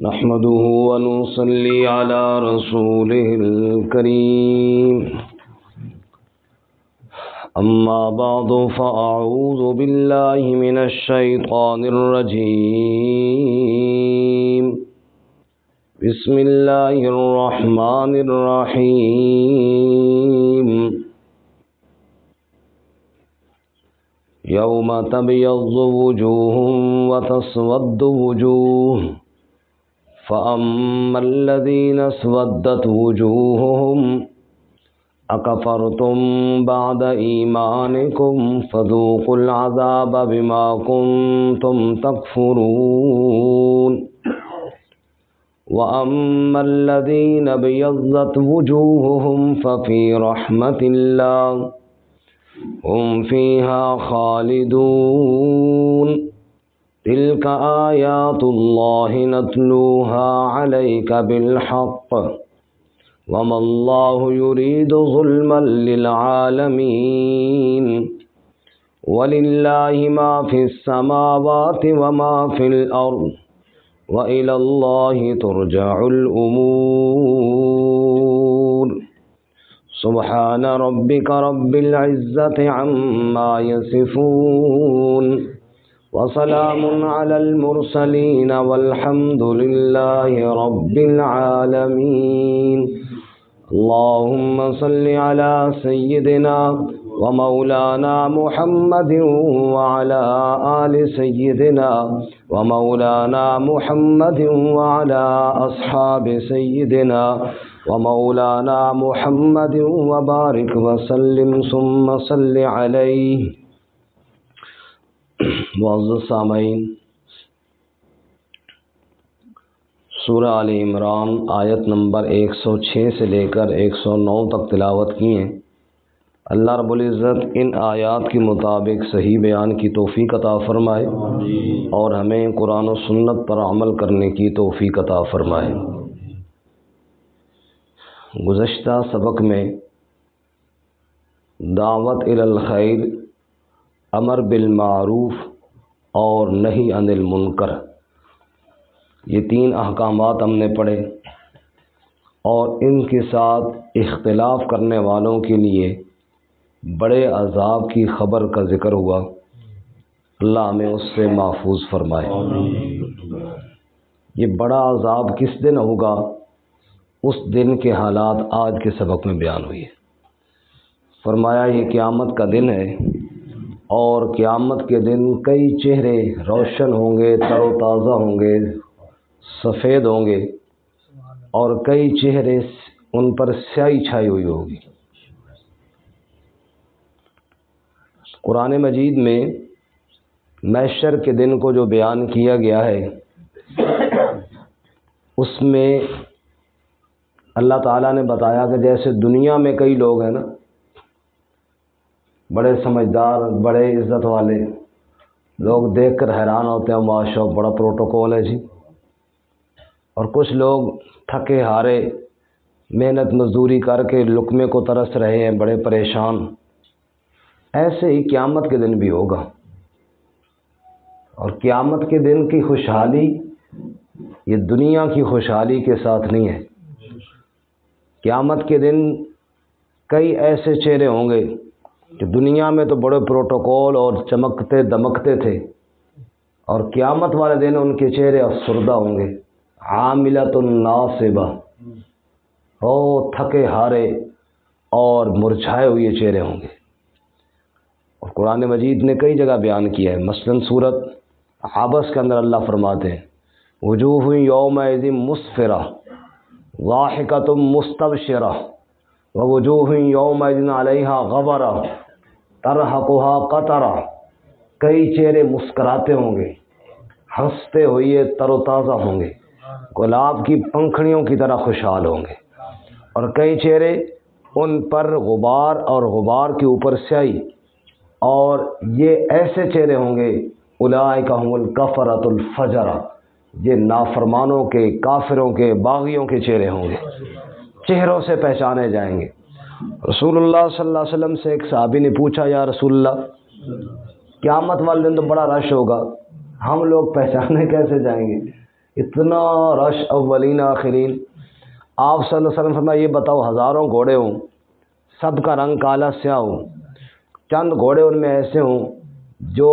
نحمده ونصلي على رسوله الكريم أما بعد فأعوذ بالله من الشيطان الرجيم بسم الله الرحمن الرحيم يوم تبيض وجوه وتسود وجوه فأما الذين اسودت وجوههم أكفرتم بعد إيمانكم فذوقوا العذاب بما كنتم تكفرون وأما الذين ابيضت وجوههم ففي رحمة الله هم فيها خالدون تلك آيات الله نتلوها عليك بالحق وما الله يريد ظلما للعالمين ولله ما في السماوات وما في الأرض وإلى الله ترجع الأمور سبحان ربك رب العزة عما يصفون وسلام على المرسلين والحمد لله رب العالمين اللهم صل على سيدنا ومولانا محمد وعلى آل سيدنا ومولانا محمد وعلى أصحاب سيدنا ومولانا محمد وبارك وسلم ثم صل عليه. معزز سامعین، سورہ آل عمران آیت نمبر 106 سے لے کر 109 تک تلاوت کی ہیں. اللہ رب العزت ان آیات کے مطابق صحیح بیان کی توفیق عطا فرمائے اور ہمیں قرآن و سنت پر عمل کرنے کی توفیق عطا فرمائے. گزشتہ سبق میں دعوت الی الخیر، امر بالمعروف اور نہی عن المنکر، یہ 3 احکامات ہم نے پڑھے اور ان کے ساتھ اختلاف کرنے والوں کے لیے بڑے عذاب کی خبر کا ذکر ہوا. اللہ ہمیں اس سے محفوظ فرمائے. یہ بڑا عذاب کس دن ہوگا؟ اس دن کے حالات آج کے سبق میں بیان ہوئی ہے. فرمایا یہ قیامت کا دن ہے اور قیامت کے دن کئی چہرے روشن ہوں گے، تر و تازہ ہوں گے، سفید ہوں گے، اور کئی چہرے ان پر سیاہی چھائی ہوئی ہوگی. قرآن مجید میں محشر کے دن کو جو بیان کیا گیا ہے، اس میں اللہ تعالیٰ نے بتایا کہ جیسے دنیا میں کئی لوگ ہیں نا، بڑے سمجھدار، بڑے عزت والے لوگ، دیکھ کر حیران ہوتے ہیں ماشاء اللہ بڑا پروٹوکول ہے جی. اور کچھ لوگ تھکے ہارے محنت مزدوری کر کے لقمے کو ترس رہے ہیں، بڑے پریشان. ایسے ہی قیامت کے دن بھی ہوگا. اور قیامت کے دن کی خوشحالی یہ دنیا کی خوشحالی کے ساتھ نہیں ہے. قیامت کے دن کئی ایسے چہرے ہوں گے کہ دنیا میں تو بڑے پروٹوکول اور چمکتے دمکتے تھے، اور قیامت والے دن ان کے چہرے افسردہ ہوں گے، عاملۃ ناصبہ، تھکے ہارے اور مرجھائے ہوئے چہرے ہوں گے. اور قرآن مجید نے کئی جگہ بیان کیا ہے. مثلا سورۃ عبس کے اندر اللہ فرماتے ہیں وجوہ یومئذ مسفرہ ضاحکۃ مستبشرہ ووجوہ یومئذ علیہا غبرہ ترہقہا قطرہ. کئی چہرے مسکراتے ہوں گے، ہنستے ہوئے تر و تازہ ہوں گے، گلاب کی پنکھڑیوں کی طرح خوشحال ہوں گے. اور کئی چہرے ان پر غبار اور غبار کے اوپر سیاہی، اور یہ ایسے چہرے ہوں گے اولئک هم الکفرۃ الفجرہ، یہ نافرمانوں کے، کافروں کے، باغیوں کے چہرے ہوں گے، چہروں سے پہچانے جائیں گے. رسول اللہ صلی اللہ علیہ وسلم سے ایک صحابی نے پوچھا یا رسول اللہ قیامت والے دن تو بڑا رش ہوگا، ہم لوگ پہچانے کیسے جائیں گے؟ اتنا رش اولین آخرین. آپ صلی اللہ علیہ وسلم فرمایا یہ بتاؤ ہزاروں گھوڑے ہوں، سب کا رنگ کالا سیاہ ہو، چند گھوڑے ان میں ایسے ہوں جو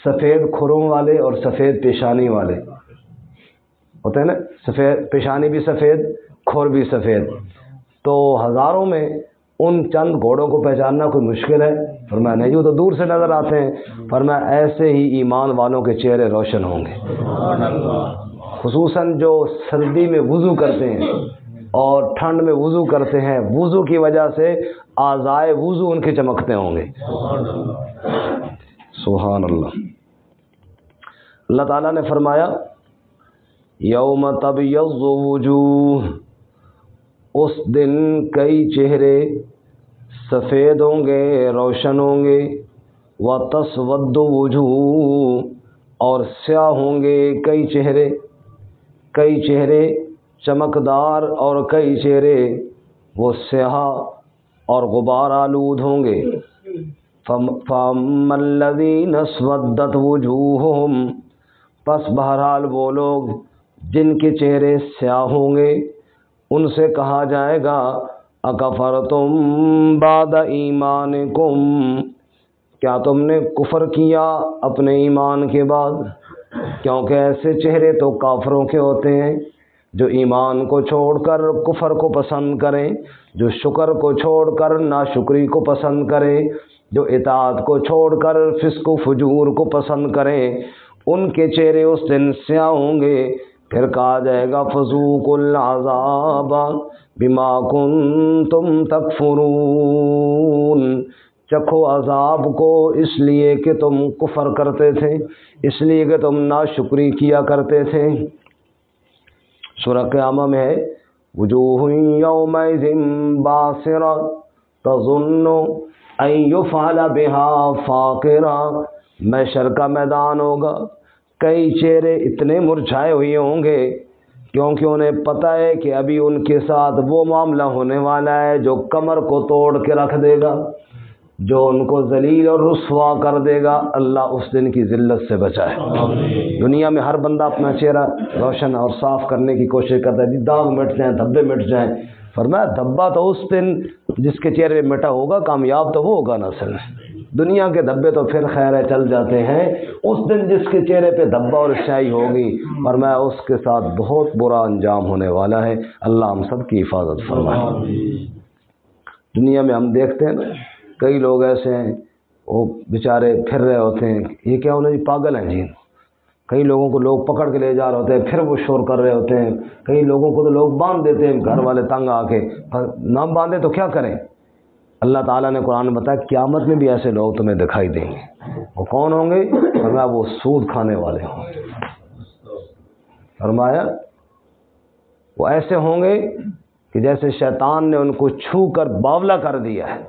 سفید کھروں والے اور سفید پیشانی والے ہوتے ہیں نا، سفید پیشانی بھی سفید کھور بھی سفید، تو ہزاروں میں ان چند گھوڑوں کو پہچاننا کوئی مشکل ہے؟ فرمایا نہیں، وہ تو دور سے نظر آتے ہیں. فرمایا ایسے ہی ایمان والوں کے چہرے روشن ہوں گے، خصوصاً جو سردی میں وضو کرتے ہیں اور ٹھنڈ میں وضو کرتے ہیں، وضو کی وجہ سے اعضائے وضو ان کے چمکتے ہوں گے. سبحان اللہ. اللہ تعالیٰ نے فرمایا یوم تبیض وجوہ، اس دن کئی چہرے سفید ہوں گے، روشن ہوں گے، وتسود وجوہ، اور سیاہ ہوں گے کئی چہرے، کئی چہرے چمکدار اور کئی چہرے وہ سیاہ اور غبار آلود ہوں گے. فَأَمَّا الَّذِينَ اسْوَدَّتْ وُجُوهُهُمْ، پس بہرحال وہ لوگ جن کے چہرے سیاہ ہوں گے ان سے کہا جائے گا اکفرتم بعد ایمانکم، کیا تم نے کفر کیا اپنے ایمان کے بعد؟ کیونکہ ایسے چہرے تو کافروں کے ہوتے ہیں جو ایمان کو چھوڑ کر کفر کو پسند کریں، جو شکر کو چھوڑ کر ناشکری کو پسند کریں، جو اطاعت کو چھوڑ کر فسق و فجور کو پسند کریں، ان کے چہرے اس دن سیاہ ہوں گے. پھر کہا جائے گا فذوقوا العذاب بما کنتم تکفرون، چکھو عذاب کو اس لیے کہ تم کفر کرتے تھے، اس لیے کہ تم ناشکری کیا کرتے تھے. سورہ قیامہ میں ہے وجوہ یومئذ باسرہ تظن ان یفعل بها فاقرہ، محشر کا میدان ہوگا، کئی چہرے اتنے مرجھائے ہوئے ہوں گے کیونکہ انہیں پتہ ہے کہ ابھی ان کے ساتھ وہ معاملہ ہونے والا ہے جو کمر کو توڑ کے رکھ دے گا، جو ان کو ذلیل اور رسوا کر دے گا. اللہ اس دن کی ذلت سے بچائے. دنیا میں ہر بندہ اپنا چہرہ روشن اور صاف کرنے کی کوشش کرتا ہے، داغ مٹ جائیں، دھبے مٹ جائیں. فرمایا دھبا تو اس دن جس کے چہرے میں مٹا ہوگا، کامیاب تو وہ ہوگا نا. اصل میں دنیا کے دھبے تو پھر خیر ہے چل جاتے ہیں، اس دن جس کے چہرے پہ دھبا اور سیاہی ہوگی فرمایا اس کے ساتھ بہت برا انجام ہونے والا ہے. اللہ ہم سب کی حفاظت فرمائے. دنیا میں ہم دیکھتے ہیں نا کئی لوگ ایسے ہیں وہ بیچارے پھر رہے ہوتے ہیں، یہ کیا انہیں جی پاگل ہیں جی. کئی لوگوں کو لوگ پکڑ کے لے جا رہے ہوتے ہیں، پھر وہ شور کر رہے ہوتے ہیں. کئی لوگوں کو تو لوگ باندھ دیتے ہیں، گھر والے تنگ آ کے، نہ باندھے تو کیا کریں. اللہ تعالیٰ نے قرآن میں بتایا قیامت میں بھی ایسے لوگ تمہیں دکھائی دیں گے. وہ کون ہوں گے؟ فرمایا وہ سود کھانے والے ہوں گے. فرمایا وہ ایسے ہوں گے کہ جیسے شیطان نے ان کو چھو کر باولا کر دیا ہے،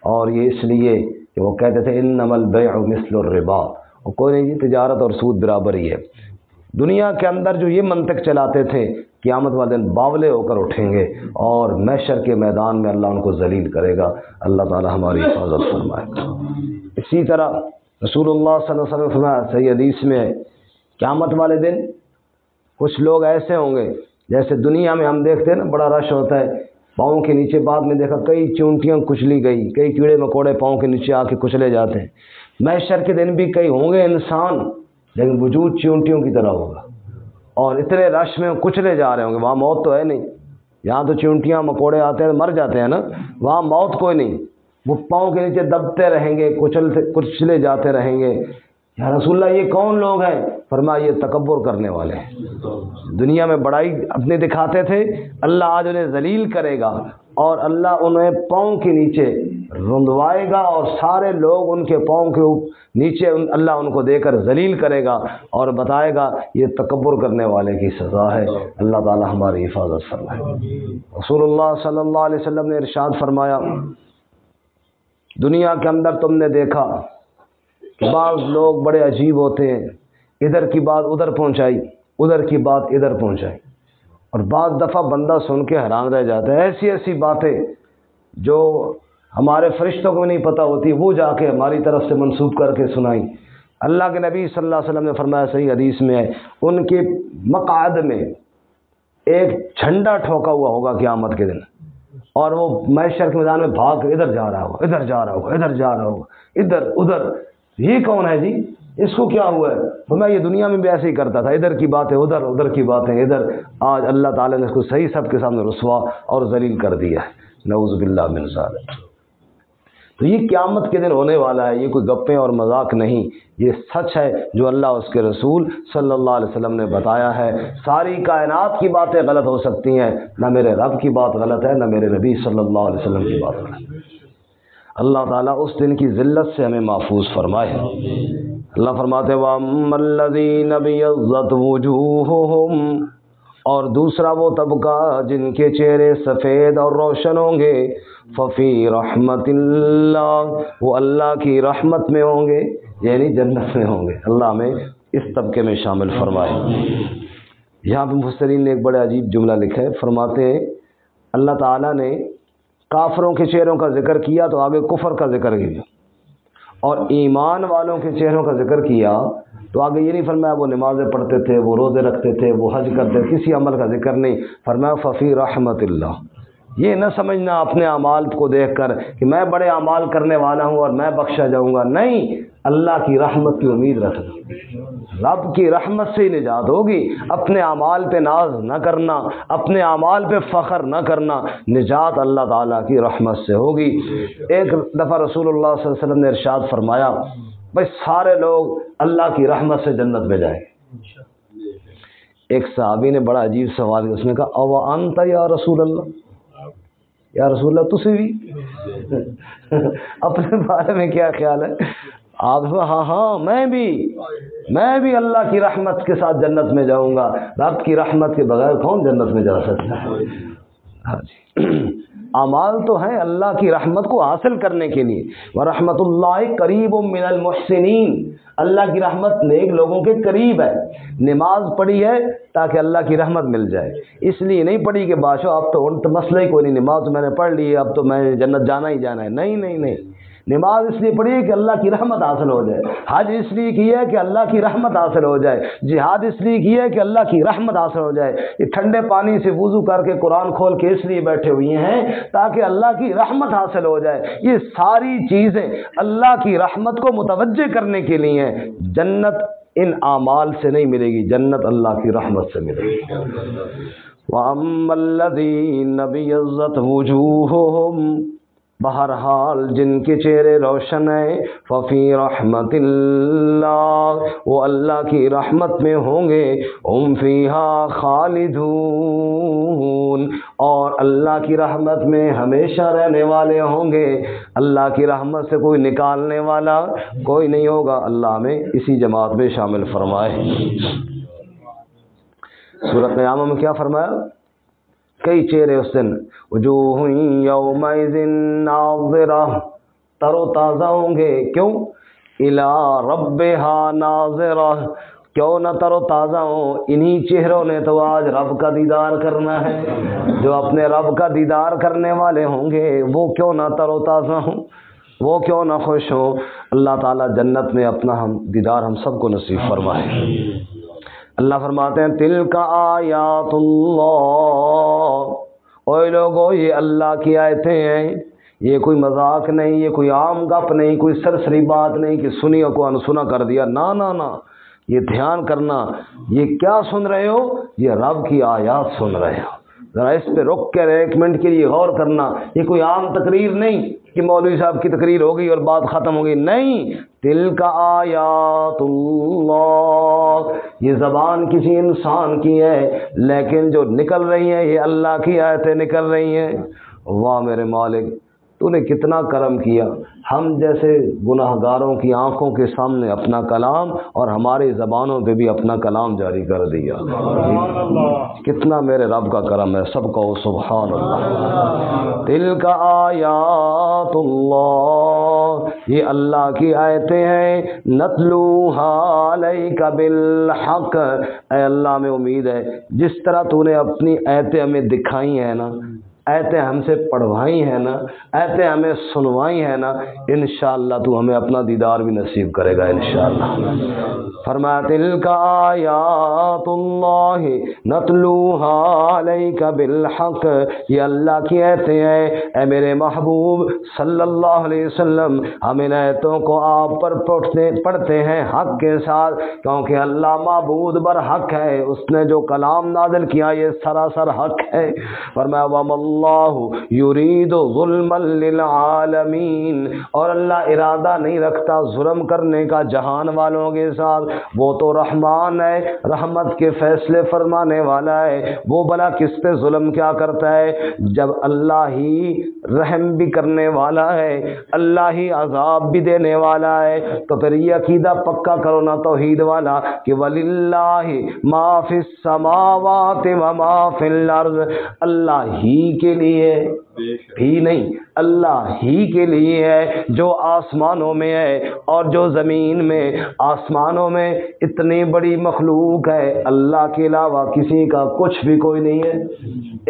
اور یہ اس لیے کہ وہ کہتے تھے انما البیع مثل الربا، اور کوئی نہیں جی تجارت اور سود برابر ہی ہے. دنیا کے اندر جو یہ منطق چلاتے تھے قیامت والے دن باولے ہو کر اٹھیں گے اور محشر کے میدان میں اللہ ان کو ذلیل کرے گا. اللہ تعالی ہماری حفاظت فرمائے. اسی طرح رسول اللہ صلی اللہ علیہ وسلم فرمایا صحیح حدیث میں قیامت والے دن کچھ لوگ ایسے ہوں گے جیسے دنیا میں ہم دیکھتے ہیں نا بڑا رش ہوتا ہے، پاؤں کے نیچے بعد میں دیکھا کئی چونٹیاں کچلی گئی، کئی کیڑے مکوڑے پاؤں کے نیچے آ کے کچلے جاتے ہیں. محشر کے دن بھی کئی ہوں گے انسان لیکن وجود چونٹیوں کی طرح ہوگا، اور اتنے رش میں کچلے جا رہے ہوں گے. وہاں موت تو ہے نہیں، یہاں تو چونٹیاں مکوڑے آتے ہیں مر جاتے ہیں نا، وہاں موت کوئی نہیں. وہ پاؤں کے نیچے دبتے رہیں گے، کچلے جاتے رہیں گے. یا رسول اللہ یہ کون لوگ ہیں؟ فرمایا یہ تکبر کرنے والے ہیں. دنیا میں بڑائی اپنے دکھاتے تھے، اللہ آج انہیں ذلیل کرے گا اور اللہ انہیں پاؤں کے نیچے رندوائے گا اور سارے لوگ ان کے پاؤں کے نیچے اللہ ان کو دے کر ذلیل کرے گا اور بتائے گا یہ تکبر کرنے والے کی سزا ہے. اللہ تعالی ہماری حفاظت فرمائے. رسول اللہ صلی اللہ علیہ وسلم نے ارشاد فرمایا دنیا کے اندر تم نے دیکھا کہ بعض لوگ بڑے عجیب ہوتے ہیں، ادھر کی بات ادھر پہنچائی، ادھر کی بات ادھر پہنچائی، اور بعض دفعہ بندہ سن کے حیران رہ جاتا ہے. ایسی ایسی باتیں جو ہمارے فرشتوں کو نہیں پتہ ہوتی وہ جا کے ہماری طرف سے منسوب کر کے سنائی. اللہ کے نبی صلی اللہ علیہ وسلم نے فرمایا، صحیح حدیث میں ہے، ان کے مقعد میں ایک جھنڈا ٹھوکا ہوا ہوگا قیامت کے دن، اور وہ محشر کے میدان میں بھاگ کے ادھر جا رہا ہوگا، ادھر جا رہا ہوگا، ادھر جا رہا ہوگا، ادھر ادھر۔ یہ کون ہے جی؟ اس کو کیا ہوا ہے؟ فرمایا یہ دنیا میں بھی ایسے ہی کرتا تھا، ادھر کی باتیں ادھر، ادھر کی باتیں ادھر۔ آج اللہ تعالیٰ نے اس کو صحیح سب کے سامنے رسوا اور ذلیل کر دیا ہے، نعوذ باللہ من ذالک۔ تو یہ قیامت کے دن ہونے والا ہے، یہ کوئی گپیں اور مذاق نہیں، یہ سچ ہے جو اللہ اس کے رسول صلی اللہ علیہ وسلم نے بتایا ہے۔ ساری کائنات کی باتیں غلط ہو سکتی ہیں، نہ میرے رب کی بات غلط ہے، نہ میرے نبی صلی اللہ علیہ وسلم کی بات غلط ہے۔ اللہ تعالیٰ اس دن کی ذلت سے ہمیں محفوظ فرمائے۔ اللہ فرماتے ہیں وَأَمَّا الَّذِينَ ابْيَضَّتْ وُجُوهُهُمْ، اور دوسرا وہ طبقہ جن کے چہرے سفید اور روشن ہوں گے، ففی رحمت اللہ، وہ اللہ کی رحمت میں ہوں گے، یعنی جنت میں ہوں گے۔ اللہ ہمیں اس طبقے میں شامل فرمائے۔ یہاں پہ مفسرین نے ایک بڑے عجیب جملہ لکھا ہے، فرماتے ہیں اللہ تعالیٰ نے کافروں کے چہروں کا ذکر کیا تو آگے کفر کا ذکر کیا، اور ایمان والوں کے چہروں کا ذکر کیا تو آگے یہ نہیں فرمایا وہ نمازیں پڑھتے تھے، وہ روزے رکھتے تھے، وہ حج کرتے تھے، کسی عمل کا ذکر نہیں، فرمایا ففی رحمت اللہ۔ یہ نہ سمجھنا اپنے اعمال کو دیکھ کر کہ میں بڑے اعمال کرنے والا ہوں اور میں بخشا جاؤں گا، نہیں، اللہ کی رحمت کی امید رکھنا، رب کی رحمت سے ہی نجات ہوگی۔ اپنے اعمال پہ ناز نہ کرنا، اپنے اعمال پہ فخر نہ کرنا، نجات اللہ تعالیٰ کی رحمت سے ہوگی۔ ایک دفعہ رسول اللہ صلی اللہ علیہ وسلم نے ارشاد فرمایا بھائی سارے لوگ اللہ کی رحمت سے جنت میں جائیں گے۔ ایک صحابی نے بڑا عجیب سوال کیا، اس نے کہا او انت یا رسول اللہ، یا رسول اللہ تسی بھی اپنے بارے میں کیا خیال ہے؟ آپ ہاں ہاں میں بھی اللہ کی رحمت کے ساتھ جنت میں جاؤں گا۔ رب کی رحمت کے بغیر کون جنت میں جا سکتا ہے؟ ہاں جی، اعمال تو ہیں اللہ کی رحمت کو حاصل کرنے کے لیے۔ وَرَحْمَةُ اللَّهِ قَرِيبٌ مِّنَ الْمُحْسِنِينَ، اللہ کی رحمت نیک لوگوں کے قریب ہے۔ نماز پڑھی ہے تاکہ اللہ کی رحمت مل جائے، اس لیے نہیں پڑھی کہ بادشاہ اب تو مسئلہ ہی کوئی نہیں، نماز تو میں نے پڑھ لی ہے، اب تو میں جنت جانا ہی جانا ہے۔ نہیں نہیں نہیں، نماز اس لیے پڑھی ہے کہ اللہ کی رحمت حاصل ہو جائے، حج اس لیے کی ہے کہ اللہ کی رحمت حاصل ہو جائے، جہاد اس لیے کی ہے کہ اللہ کی رحمت حاصل ہو جائے۔ یہ ٹھنڈے پانی سے وضو کر کے قرآن کھول کے اس لیے بیٹھے ہوئے ہیں تاکہ اللہ کی رحمت حاصل ہو جائے۔ یہ ساری چیزیں اللہ کی رحمت کو متوجہ کرنے کے لیے ہیں۔ جنت ان اعمال سے نہیں ملے گی، جنت اللہ کی رحمت سے ملے گی۔ وَأَمَّا الَّذِينَ ابْيَضَّتْ وُجُوهُهُمْ، بہرحال جن کے چہرے روشن ہیں، ففی رحمت اللہ، وہ اللہ کی رحمت میں ہوں گے، ہم فیہا خالدون، اور اللہ کی رحمت میں ہمیشہ رہنے والے ہوں گے۔ اللہ کی رحمت سے کوئی نکالنے والا کوئی نہیں ہوگا۔ اللہ ہمیں اسی جماعت میں شامل فرمائے۔ سورۃ قیامہ میں کیا فرمایا؟ کئی چہرے اس دن، وجوہ یومئذ ناظرہ، تر و تازہ ہوں گے، کیوں؟ الی ربہا ناظرہ، کیوں نہ تر و تازہ ہوں؟ انہی چہروں نے تو آج رب کا دیدار کرنا ہے۔ جو اپنے رب کا دیدار کرنے والے ہوں گے وہ کیوں نہ تر و تازہ ہوں، وہ کیوں نہ خوش ہوں۔ اللہ تعالیٰ جنت میں اپنا دیدار ہم سب کو نصیب فرمائے۔ اللہ فرماتے ہیں تلک آیات اللہ، اوے لوگو یہ اللہ کی آیتیں ہیں، یہ کوئی مذاق نہیں، یہ کوئی عام گپ نہیں، کوئی سرسری بات نہیں کہ سنی کو انسنا کر دیا، نہ نہ نہ، یہ دھیان کرنا، یہ کیا سن رہے ہو؟ یہ رب کی آیات سن رہے ہو۔ ذرا اس پہ رک کر ایک منٹ کے لیے غور کرنا، یہ کوئی عام تقریر نہیں کہ مولوی صاحب کی تقریر ہو گئی اور بات ختم ہو گئی، نہیں، تلک آیات اللہ، یہ زبان کسی انسان کی ہے لیکن جو نکل رہی ہیں یہ اللہ کی آیتیں نکل رہی ہیں۔ واہ میرے مالک، تو نے کتنا کرم کیا، ہم جیسے گناہ گاروں کی آنکھوں کے سامنے اپنا کلام اور ہماری زبانوں پہ بھی اپنا کلام جاری کر دیا۔ کتنا میرے رب کا کرم ہے، سب کہو سبحان اللہ۔ تلک آیات اللہ، یہ اللہ کی آیتیں ہیں، نتلوہا علیک بالحق، اے اللہ ہمیں امید ہے جس طرح تو نے اپنی آیتیں ہمیں دکھائی ہیں نا، ایتیں ہم سے پڑھوائی ہیں نا، ایتیں ہمیں سنوائی ہیں نا، انشاءاللہ تو ہمیں اپنا دیدار بھی نصیب کرے گا انشاءاللہ۔ فرمایا تلک آیات اللہ نتلوها علیک بالحق، یہ اللہ کی آیتیں ہیں اے میرے محبوب صلی اللہ علیہ وسلم، ہم ان آیتوں کو آپ پر پڑھتے ہیں حق کے ساتھ، کیونکہ اللہ معبود بر حق ہے، اس نے جو کلام نازل کیا یہ سراسر حق ہے۔ فرمایا وَمَا اللَّهُ يُرِيدُ ظُلْمًا لِلْعَالَمِينَ، اور اللہ ارادہ نہیں رکھتا ظلم کرنے کا جہان والوں کے ساتھ، وہ تو رحمان ہے، رحمت کے فیصلے فرمانے والا ہے، وہ بھلا کس پہ ظلم کیا کرتا ہے جب اللہ ہی رحم بھی کرنے والا ہے، اللہ ہی عذاب بھی دینے والا ہے۔ تو پھر یہ عقیدہ پکا کرو نا توحید والا کہ وَلِلَّهِ مَا فِي السَّمَاوَاتِ وَمَا فِي الْأَرْضِ، اللہ ہی کے لیے بھی نہیں، اللہ ہی کے لیے ہے جو آسمانوں میں ہے اور جو زمین میں۔ آسمانوں میں اتنی بڑی مخلوق ہے، اللہ کے علاوہ کسی کا کچھ بھی کوئی نہیں ہے،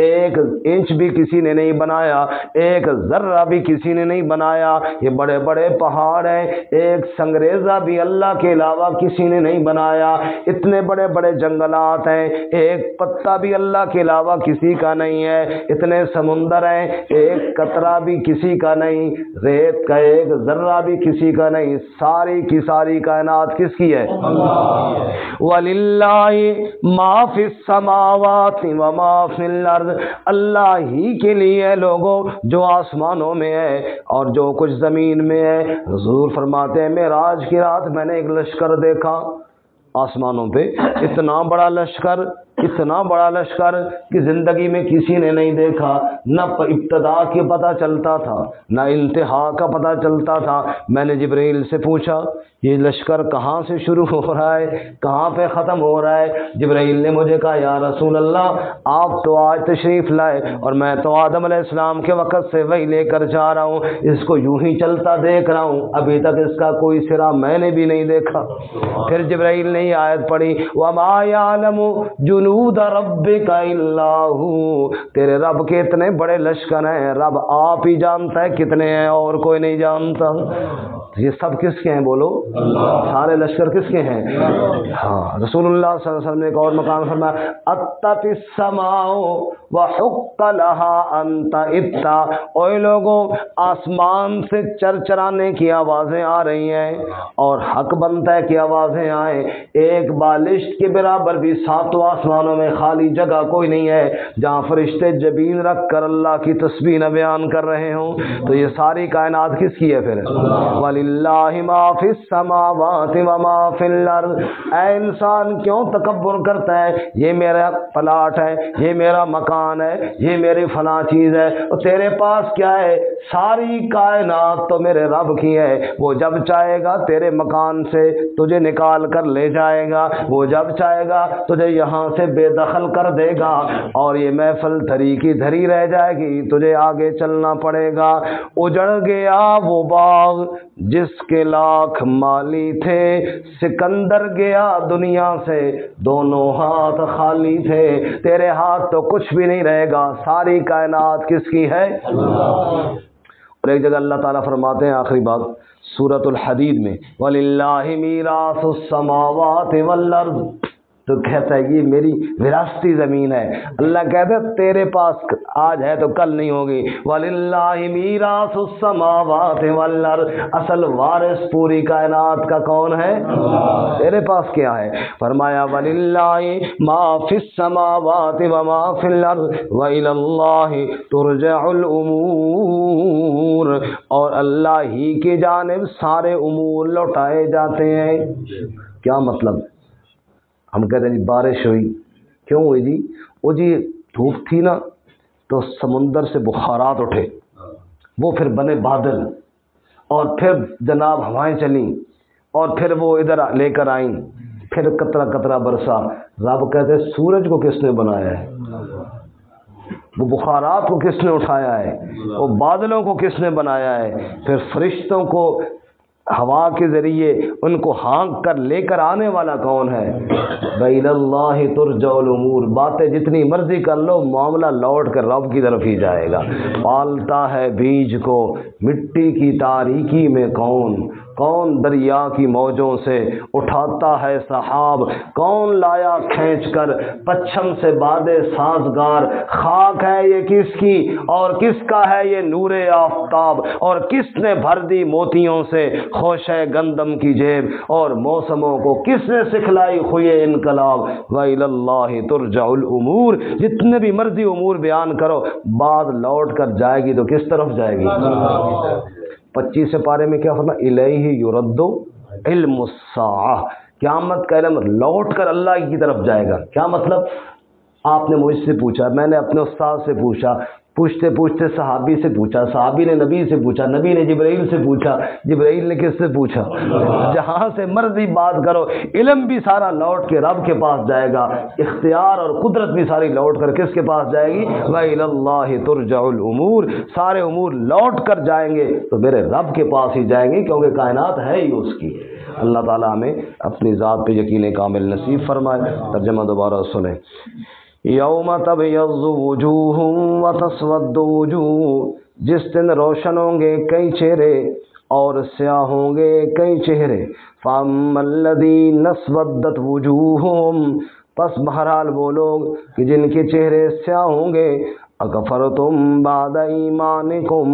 ایک انچ بھی کسی نے نہیں بنایا، ایک ذرہ بھی کسی نے نہیں بنایا۔ یہ بڑے بڑے پہاڑ ہیں، ایک سنگریزہ بھی اللہ کے علاوہ کسی نے نہیں بنایا۔ اتنے بڑے بڑے جنگلات ہیں، ایک پتا بھی اللہ کے علاوہ کسی کا نہیں ہے۔ اتنے سمندر ہیں، ایک قطرہ بھی کسی کا نہیں، ریت کا ایک ذرہ بھی کسی کا نہیں۔ ساری کی ساری کائنات کس کی ہے؟ وَلِلَّهِ مَا فِي السَّمَاوَاتِ وَمَا فِي الْأَرْضِ، اللہ ہی کے لیے لوگوں جو آسمانوں میں ہے اور جو کچھ زمین میں ہے۔ حضور فرماتے ہیں معراج کی رات میں نے ایک لشکر دیکھا آسمانوں پہ، اتنا بڑا لشکر، اتنا بڑا لشکر کہ زندگی میں کسی نے نہیں دیکھا، نہ ابتدا کے پتہ چلتا تھا نہ انتہا کا پتہ چلتا تھا۔ میں نے جبرائیل سے پوچھا یہ لشکر کہاں سے شروع ہو رہا ہے، کہاں پہ ختم ہو رہا ہے؟ جبرائیل نے مجھے کہا یا رسول اللہ آپ تو آج تشریف لائے اور میں تو آدم علیہ السلام کے وقت سے وہی لے کر جا رہا ہوں، اس کو یوں ہی چلتا دیکھ رہا ہوں، ابھی تک اس کا کوئی سرا میں نے بھی نہیں دیکھا۔ پھر جبرائیل نے یہ آیت پڑھی وَمَا يَعْلَمُ جُنُودَ رَبِّكَ إِلَّا هُوَ، تیرے رب کے اتنے بڑے لشکر ہیں، رب آپ ہی جانتا ہے کتنے ہیں اور کوئی نہیں جانتا۔ یہ سب کس کے ہیں بولو؟ سارے لشکر کس کے ہیں؟ ہاں، رسول اللہ صلی اللہ علیہ وسلم نے ایک اور مقام فرمایا اَتَّتِ السَّمَاءُ وَحُقَّ لَهَا أَن تَئِتَّ، اوے لوگوں آسمان سے چرچرانے کی آوازیں آ رہی ہیں اور حق بنتا ہے کہ آوازیں آئیں۔ ایک بالشت کے برابر بھی ساتوں آسمانوں میں خالی جگہ کوئی نہیں ہے جہاں فرشتے جبین رکھ کر اللہ کی تسبیح نہ بیان کر رہے ہوں۔ تو یہ ساری کائنات کس کی ہے پھر؟ وَلِلَّهِ مَا فِي السَّمَاوَاتِ وَمَا فِي الْأَرْضِ۔ اے انسان کیوں تکبر کرتا ہے؟ یہ میرا پلاٹ ہے، یہ میرا مکان ہے، یہ میری فلاں چیز ہے، اور تیرے پاس کیا ہے؟ ساری کائنات تو میرے رب کی ہے، وہ جب چاہے گا تیرے مکان سے تجھے نکال کر لے جائے گا، وہ جب چاہے گا تجھے یہاں سے بے دخل کر دے گا اور یہ محفل دھری کی دھری رہ جائے گی، تجھے آگے چلنا پڑے گا۔ اجڑ گیا وہ باغ جس کے لاکھ مالی تھے، سکندر گیا دنیا سے دونوں ہاتھ خالی تھے، تیرے ہاتھ تو کچھ بھی نہیں رہے گا۔ ساری کائنات کس کی ہے؟ اور ایک جگہ اللہ تعالیٰ فرماتے ہیں آخری بات سورۃ الحدید میں وَلِلَّهِ مِيرَاثُ السَّمَاوَاتِ وَالْأَرْضِ، تو کہتا ہے یہ میری وراثتی زمین ہے۔ اللہ کہتا ہے تیرے پاس آج ہے تو کل نہیں ہوگی۔ وَلِلَّهِ مِيرَاثُ السَّمَاوَاتِ وَالْأَرْضِ، اصل وارث پوری کائنات کا کون ہے؟ تیرے پاس کیا ہے؟ فرمایا وَلِلَّهِ مَا فِي السَّمَاوَاتِ وَمَا فِي الْأَرْضِ وَإِلَى اللَّهِ تُرْجَعُ الْأُمُورُ، اور اللہ ہی کی جانب سارے امور لوٹائے جاتے ہیں۔ کیا مطلب؟ ہم کہتے ہیں جی بارش ہوئی، کیوں ہوئی جی؟ وہ جی دھوپ تھی نا تو سمندر سے بخارات اٹھے، وہ پھر بنے بادل، اور پھر جناب ہوائیں چلیں اور پھر وہ ادھر لے کر آئیں، پھر قطرہ قطرہ برسا۔ رب کہتے ہیں سورج کو کس نے بنایا ہے؟ وہ بخارات کو کس نے اٹھایا ہے؟ وہ بادلوں کو کس نے بنایا ہے؟ پھر فرشتوں کو ہوا کے ذریعے ان کو ہانک کر لے کر آنے والا کون ہے؟ بَإِلَى اللَّهِ تُرْجَعُ الْأُمُورُ، باتیں جتنی مرضی کر لو، معاملہ لوٹ کر رب کی طرف ہی جائے گا۔ پالتا ہے بیج کو مٹی کی تاریکی میں کون دریا کی موجوں سے اٹھاتا ہے سحاب، کون لایا کھینچ کر پچھم سے باد سازگار، خاک ہے یہ کس کی اور کس کا ہے یہ نور آفتاب، اور کس نے بھر دی موتیوں سے خوشے گندم کی جیب، اور موسموں کو کس نے سکھلائی خوئے انقلاب۔ وَإِلَى اللَّهِ تُرْجَعُ الْأُمُورُ، جتنے بھی مرضی امور بیان کرو، بات لوٹ کر جائے گی تو کس طرف جائے گی؟ 25 پارے میں کیا فرمایا؟ الیہ یرد علم الساعہ، قیامت کا علم لوٹ کر اللہ کی طرف جائے گا۔ کیا مطلب؟ آپ نے مجھ سے پوچھا، میں نے اپنے استاد سے پوچھا، پوچھتے پوچھتے صحابی سے پوچھا، صحابی نے نبی سے پوچھا، نبی نے جبرائیل سے پوچھا، جبرائیل نے کس سے پوچھا؟ جہاں سے مرضی بات کرو، علم بھی سارا لوٹ کے رب کے پاس جائے گا، اختیار اور قدرت بھی ساری لوٹ کر کس کے پاس جائے گی؟ وَإِلَى اللَّهِ تُرْجَعُ الْأُمُورُ، سارے امور لوٹ کر جائیں گے تو میرے رب کے پاس ہی جائیں گے، کیونکہ کائنات ہے ہی اس کی۔ اللہ تعالیٰ ہمیں اپنی ذات پہ یقین کامل نصیب فرمائے۔ ترجمہ دوبارہ سنیں۔ یوم تبیض وجوہ وتسود وجوہ، جس دن روشن ہوں گے کئی چہرے اور سیاہ ہوں گے کئی چہرے۔ فَأَمَّا الَّذِينَ اسْوَدَّتْ وُجُوهُهُمْ، پس بہرحال وہ لوگ کہ جن کے چہرے سیاہ ہوں گے، اکفرتم بعد ایمانکم،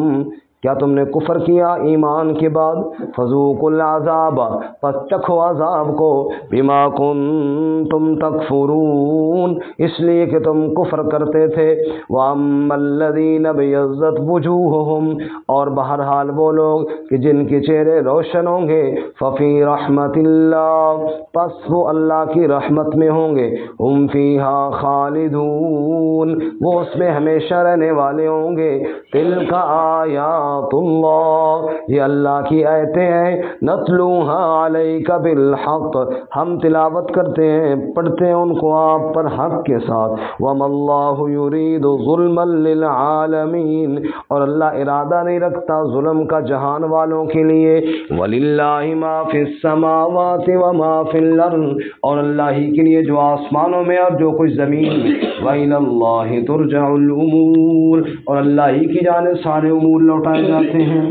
کیا تم نے کفر کیا ایمان کے بعد؟ فذوقوا العذاب، پس چکھو عذاب کو، بما کنتم تکفرون، اس لیے کہ تم کفر کرتے تھے۔ واما الذین ابیضت وجوہہم، اور بہرحال وہ لوگ کہ جن کے چہرے روشن ہوں گے، ففی رحمت اللہ، پس وہ اللہ کی رحمت میں ہوں گے، ہم فیہا خالدون، وہ اس میں ہمیشہ رہنے والے ہوں گے۔ تلک آیات اللہ، یہ اللہ کی آیتیں ہیں، نتلوہا علیک بالحق، ہم تلاوت کرتے ہیں، پڑھتے ہیں ان کو آپ پر حق کے ساتھ۔ وما اللہ یرید ظلما للعالمین، اور اللہ ارادہ نہیں رکھتا ظلم کا جہان والوں کے لیے۔ وللہ ما فی السماوات وما فی الارض، اور اللہ ہی کے لیے جو آسمانوں میں اور جو کچھ زمین میں۔ وإلی اللہ ترجع الامور، اور اللہ ہی کی جانب سارے امور لوٹائے جاتے ہیں۔